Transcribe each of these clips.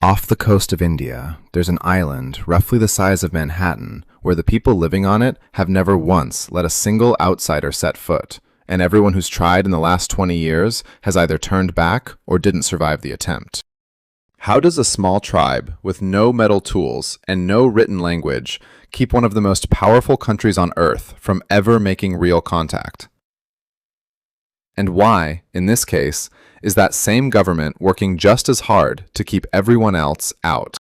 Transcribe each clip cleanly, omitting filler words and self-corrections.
Off the coast of India, there's an island roughly the size of Manhattan where the people living on it have never once let a single outsider set foot, and everyone who's tried in the last 20 years has either turned back or didn't survive the attempt. How does a small tribe with no metal tools and no written language keep one of the most powerful countries on Earth from ever making real contact? And why, in this case, is that same government working just as hard to keep everyone else out?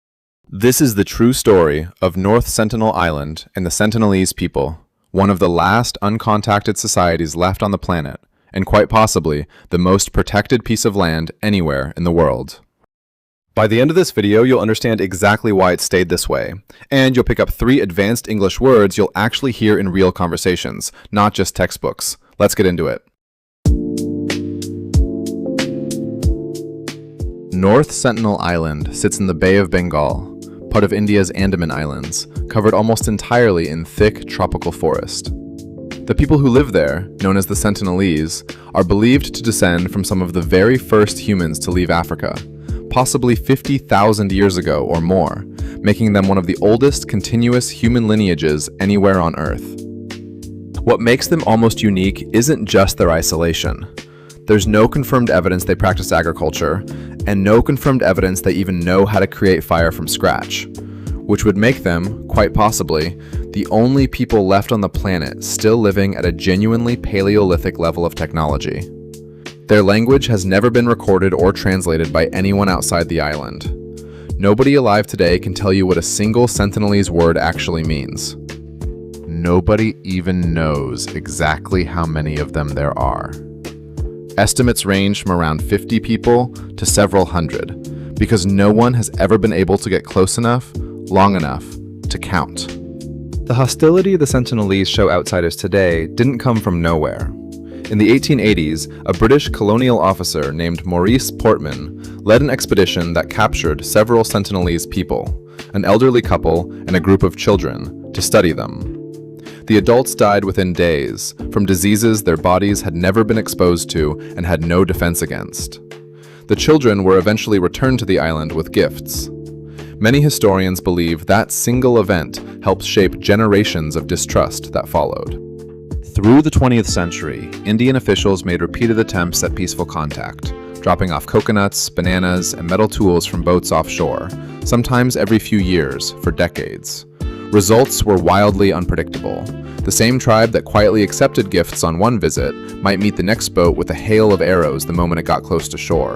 This is the true story of North Sentinel Island and the Sentinelese people, one of the last uncontacted societies left on the planet, and quite possibly the most protected piece of land anywhere in the world. By the end of this video, you'll understand exactly why it stayed this way, and you'll pick up 3 advanced English words you'll actually hear in real conversations, not just textbooks. Let's get into it. North Sentinel Island sits in the Bay of Bengal, part of India's Andaman Islands, covered almost entirely in thick tropical forest. The people who live there, known as the Sentinelese, are believed to descend from some of the very first humans to leave Africa, possibly 50,000 years ago or more, making them one of the oldest continuous human lineages anywhere on Earth. What makes them almost unique isn't just their isolation. There's no confirmed evidence they practice agriculture, and no confirmed evidence they even know how to create fire from scratch, which would make them, quite possibly, the only people left on the planet still living at a genuinely Paleolithic level of technology. Their language has never been recorded or translated by anyone outside the island. Nobody alive today can tell you what a single Sentinelese word actually means. Nobody even knows exactly how many of them there are. Estimates range from around 50 people to several hundred, because no one has ever been able to get close enough, long enough, to count. The hostility the Sentinelese show outsiders today didn't come from nowhere. In the 1880s, a British colonial officer named Maurice Portman led an expedition that captured several Sentinelese people, an elderly couple and a group of children, to study them. The adults died within days, from diseases their bodies had never been exposed to and had no defense against. The children were eventually returned to the island with gifts. Many historians believe that single event helped shape generations of distrust that followed. Through the 20th century, Indian officials made repeated attempts at peaceful contact, dropping off coconuts, bananas, and metal tools from boats offshore, sometimes every few years for decades. Results were wildly unpredictable. The same tribe that quietly accepted gifts on one visit might meet the next boat with a hail of arrows the moment it got close to shore.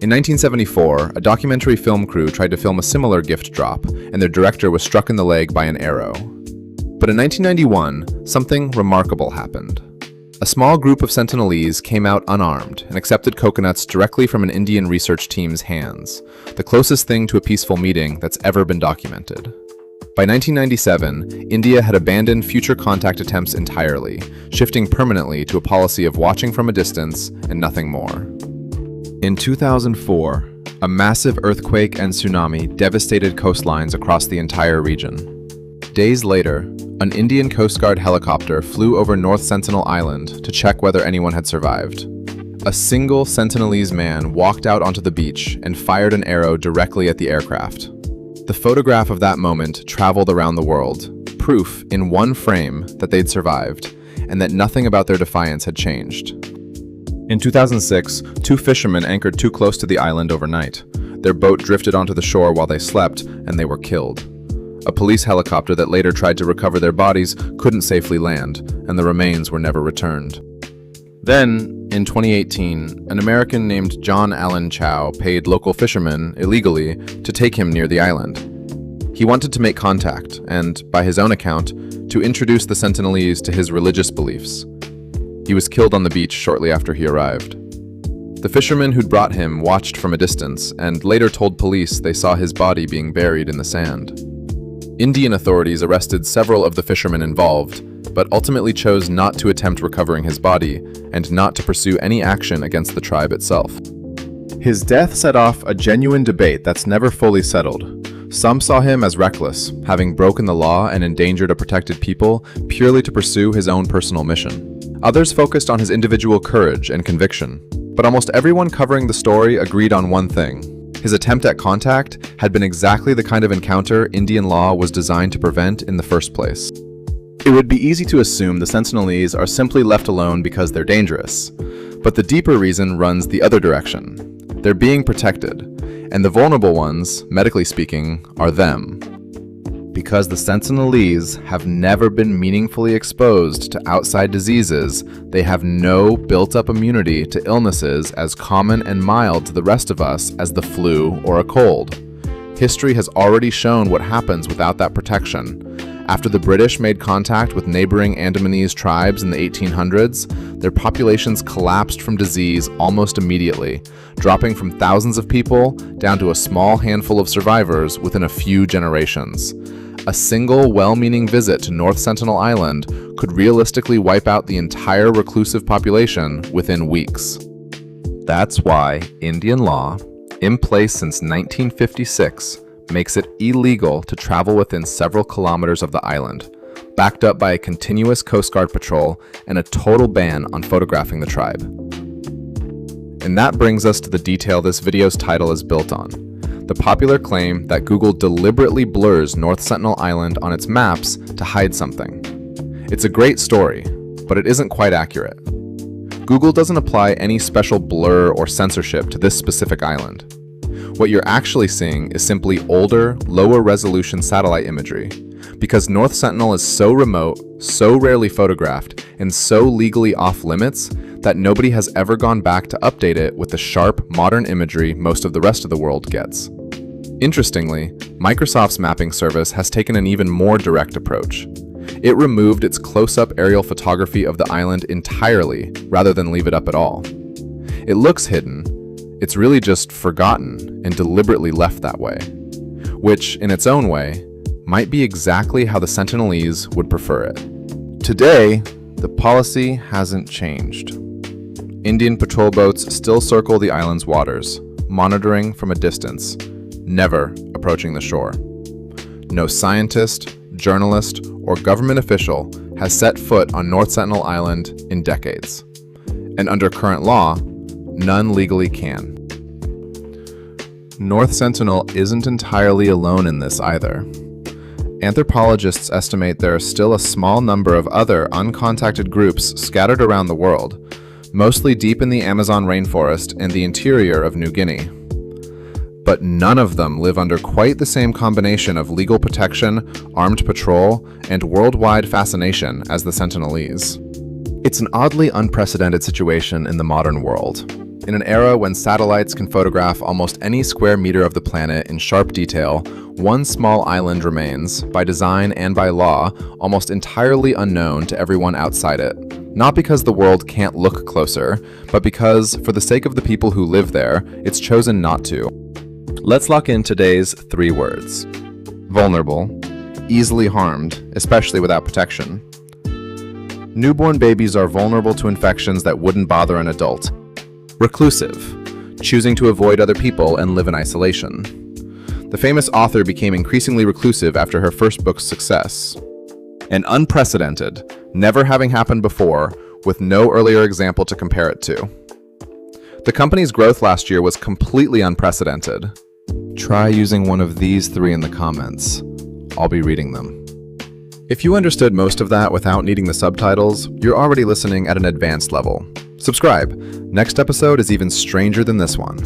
In 1974, a documentary film crew tried to film a similar gift drop, and their director was struck in the leg by an arrow. But in 1991, something remarkable happened. A small group of Sentinelese came out unarmed and accepted coconuts directly from an Indian research team's hands, the closest thing to a peaceful meeting that's ever been documented. By 1997, India had abandoned future contact attempts entirely, shifting permanently to a policy of watching from a distance and nothing more. In 2004, a massive earthquake and tsunami devastated coastlines across the entire region. Days later, an Indian Coast Guard helicopter flew over North Sentinel Island to check whether anyone had survived. A single Sentinelese man walked out onto the beach and fired an arrow directly at the aircraft. The photograph of that moment traveled around the world, proof in one frame that they'd survived, and that nothing about their defiance had changed. In 2006, 2 fishermen anchored too close to the island overnight. Their boat drifted onto the shore while they slept, and they were killed. A police helicopter that later tried to recover their bodies couldn't safely land, and the remains were never returned. Then, in 2018, an American named John Allen Chow paid local fishermen, illegally, to take him near the island. He wanted to make contact and, by his own account, to introduce the Sentinelese to his religious beliefs. He was killed on the beach shortly after he arrived. The fishermen who'd brought him watched from a distance and later told police they saw his body being buried in the sand. Indian authorities arrested several of the fishermen involved, but ultimately chose not to attempt recovering his body and not to pursue any action against the tribe itself. His death set off a genuine debate that's never fully settled. Some saw him as reckless, having broken the law and endangered a protected people purely to pursue his own personal mission. Others focused on his individual courage and conviction. But almost everyone covering the story agreed on one thing: His attempt at contact had been exactly the kind of encounter Indian law was designed to prevent in the first place. It would be easy to assume the Sentinelese are simply left alone because they're dangerous, but the deeper reason runs the other direction. They're being protected, and the vulnerable ones, medically speaking, are them. Because the Sentinelese have never been meaningfully exposed to outside diseases, they have no built-up immunity to illnesses as common and mild to the rest of us as the flu or a cold. History has already shown what happens without that protection. After the British made contact with neighboring Andamanese tribes in the 1800s, their populations collapsed from disease almost immediately, dropping from thousands of people down to a small handful of survivors within a few generations. A single well-meaning visit to North Sentinel Island could realistically wipe out the entire reclusive population within weeks. That's why Indian law, in place since 1956, makes it illegal to travel within several kilometers of the island, backed up by a continuous Coast Guard patrol and a total ban on photographing the tribe. And that brings us to the detail this video's title is built on: the popular claim that Google deliberately blurs North Sentinel Island on its maps to hide something. It's a great story, but it isn't quite accurate. Google doesn't apply any special blur or censorship to this specific island. What you're actually seeing is simply older, lower resolution satellite imagery. Because North Sentinel is so remote, so rarely photographed, and so legally off limits that nobody has ever gone back to update it with the sharp, modern imagery most of the rest of the world gets. Interestingly, Microsoft's mapping service has taken an even more direct approach. It removed its close-up aerial photography of the island entirely, rather than leave it up at all. It looks hidden. It's really just forgotten and deliberately left that way, which, in its own way, might be exactly how the Sentinelese would prefer it. Today, the policy hasn't changed. Indian patrol boats still circle the island's waters, monitoring from a distance, never approaching the shore. No scientist, journalist, or government official has set foot on North Sentinel Island in decades. And under current law, none legally can. North Sentinel isn't entirely alone in this either. Anthropologists estimate there are still a small number of other uncontacted groups scattered around the world, mostly deep in the Amazon rainforest and the interior of New Guinea. But none of them live under quite the same combination of legal protection, armed patrol, and worldwide fascination as the Sentinelese. It's an oddly unprecedented situation in the modern world. In an era when satellites can photograph almost any square meter of the planet in sharp detail, one small island remains, by design and by law, almost entirely unknown to everyone outside it. Not because the world can't look closer, but because, for the sake of the people who live there, it's chosen not to. Let's lock in today's 3 words. Vulnerable, easily harmed, especially without protection. Newborn babies are vulnerable to infections that wouldn't bother an adult. Reclusive, choosing to avoid other people and live in isolation. The famous author became increasingly reclusive after her first book's success. And unprecedented, never having happened before, with no earlier example to compare it to. The company's growth last year was completely unprecedented. Try using one of these 3 in the comments. I'll be reading them. If you understood most of that without needing the subtitles, you're already listening at an advanced level. Subscribe. Next episode is even stranger than this one.